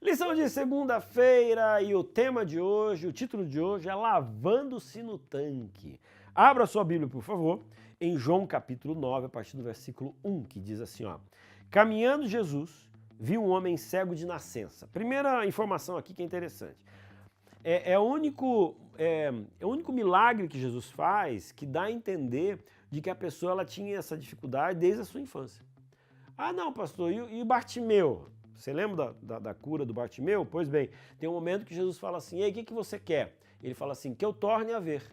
Lição de segunda-feira e o tema de hoje, o título de hoje é Lavando-se no Tanque. Abra sua Bíblia, por favor, em João capítulo 9, a partir do versículo 1, que diz assim, ó. Caminhando Jesus, viu um homem cego de nascença. Primeira informação aqui que é interessante. É o único milagre que Jesus faz que dá a entender de que a pessoa ela tinha essa dificuldade desde a sua infância. Ah, não, pastor, e Bartimeu? Você lembra da cura do Bartimeu? Pois bem, tem um momento que Jesus fala assim, ei, o que você quer? Ele fala assim, que eu torne a ver.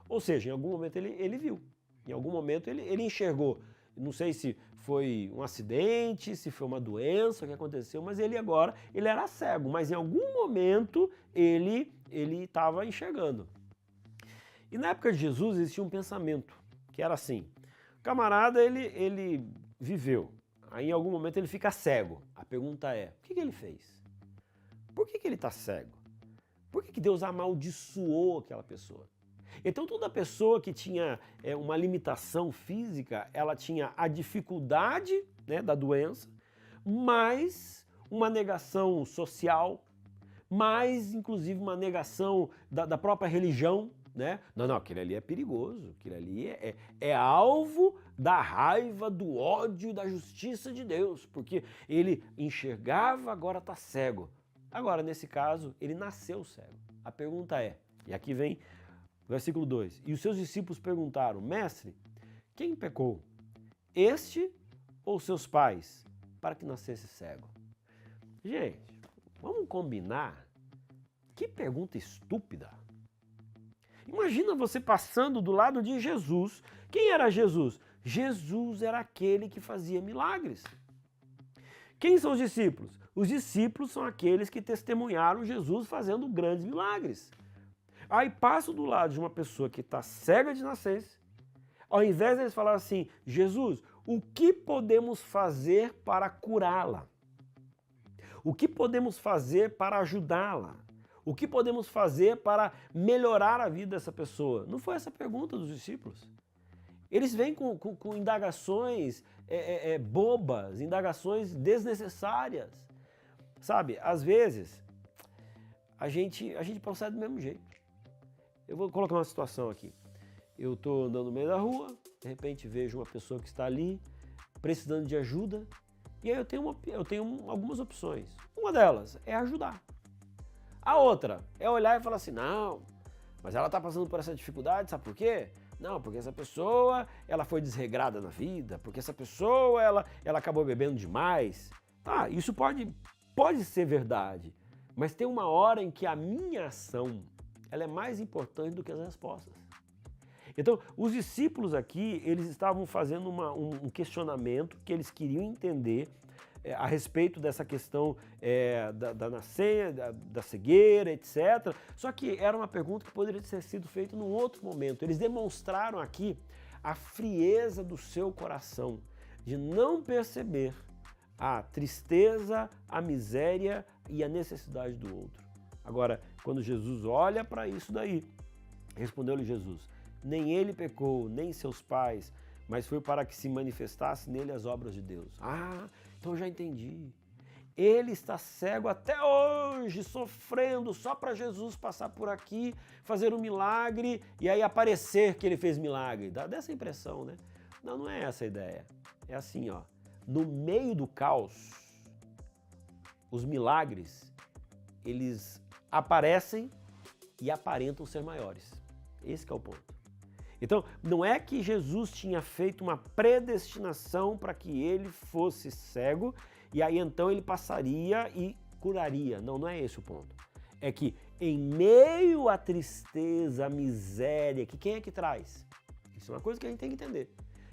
Ou seja, em algum momento ele viu, em algum momento ele enxergou. Não sei se foi um acidente, se foi uma doença, o que aconteceu, mas ele era cego, mas em algum momento ele estava enxergando. E na época de Jesus existia um pensamento, que era assim, o camarada ele viveu, aí em algum momento ele fica cego. A pergunta é, o que ele fez? Por que ele está cego? Por que Deus amaldiçoou aquela pessoa? Então toda pessoa que tinha uma limitação física, ela tinha a dificuldade, né, da doença, mais uma negação social, mais inclusive uma negação da própria religião, né? Não, aquele ali é perigoso, aquele ali é alvo da raiva, do ódio e da justiça de Deus, porque ele enxergava, agora está cego. Agora, nesse caso, ele nasceu cego. A pergunta é, e aqui vem versículo 2, e os seus discípulos perguntaram, mestre, quem pecou? Este ou seus pais, para que nascesse cego? Gente, vamos combinar? Que pergunta estúpida. Imagina você passando do lado de Jesus. Quem era Jesus? Jesus era aquele que fazia milagres. Quem são os discípulos? Os discípulos são aqueles que testemunharam Jesus fazendo grandes milagres. Aí passo do lado de uma pessoa que está cega de nascença, ao invés de eles falarem assim, Jesus, o que podemos fazer para curá-la? O que podemos fazer para ajudá-la? O que podemos fazer para melhorar a vida dessa pessoa? Não foi essa a pergunta dos discípulos. Eles vêm com indagações bobas, indagações desnecessárias. Sabe, às vezes, a gente procede do mesmo jeito. Eu vou colocar uma situação aqui. Eu estou andando no meio da rua, de repente vejo uma pessoa que está ali, precisando de ajuda, e aí eu tenho algumas opções. Uma delas é ajudar. A outra é olhar e falar assim, não, mas ela está passando por essa dificuldade, sabe por quê? Não, porque essa pessoa, ela foi desregrada na vida, porque essa pessoa, ela acabou bebendo demais. Ah, isso pode ser verdade, mas tem uma hora em que a minha ação, ela é mais importante do que as respostas. Então, os discípulos aqui, eles estavam fazendo um questionamento que eles queriam entender a respeito dessa questão da nascença, da cegueira, etc. Só que era uma pergunta que poderia ter sido feita num outro momento. Eles demonstraram aqui a frieza do seu coração, de não perceber a tristeza, a miséria e a necessidade do outro. Agora, quando Jesus olha para isso daí, respondeu-lhe Jesus, nem ele pecou, nem seus pais, mas foi para que se manifestasse nele as obras de Deus. Ah, então já entendi. Ele está cego até hoje, sofrendo só para Jesus passar por aqui, fazer um milagre e aí aparecer que ele fez milagre. Dá dessa impressão, né? Não é essa a ideia. É assim, ó. No meio do caos, os milagres, eles aparecem e aparentam ser maiores. Esse que é o ponto. Então, não é que Jesus tinha feito uma predestinação para que ele fosse cego e aí então ele passaria e curaria. Não é esse o ponto. É que em meio à tristeza, à miséria, que quem é que traz? Isso é uma coisa que a gente tem que entender.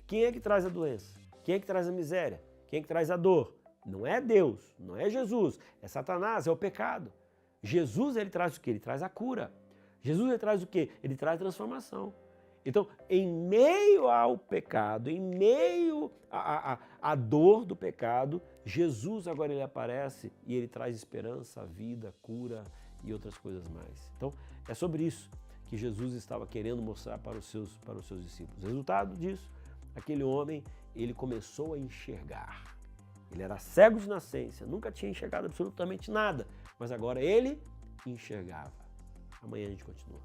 Quem é que traz a doença? Quem é que traz a miséria? Quem é que traz a dor? Não é Deus, não é Jesus, é Satanás, é o pecado. Jesus, ele traz o quê? Ele traz a cura. Jesus, ele traz o quê? Ele traz transformação. Então, em meio ao pecado, em meio à dor do pecado, Jesus agora ele aparece e ele traz esperança, vida, cura e outras coisas mais. Então, é sobre isso que Jesus estava querendo mostrar para os seus discípulos. Resultado disso, aquele homem, ele começou a enxergar. Ele era cego de nascença, nunca tinha enxergado absolutamente nada, mas agora ele enxergava. Amanhã a gente continua.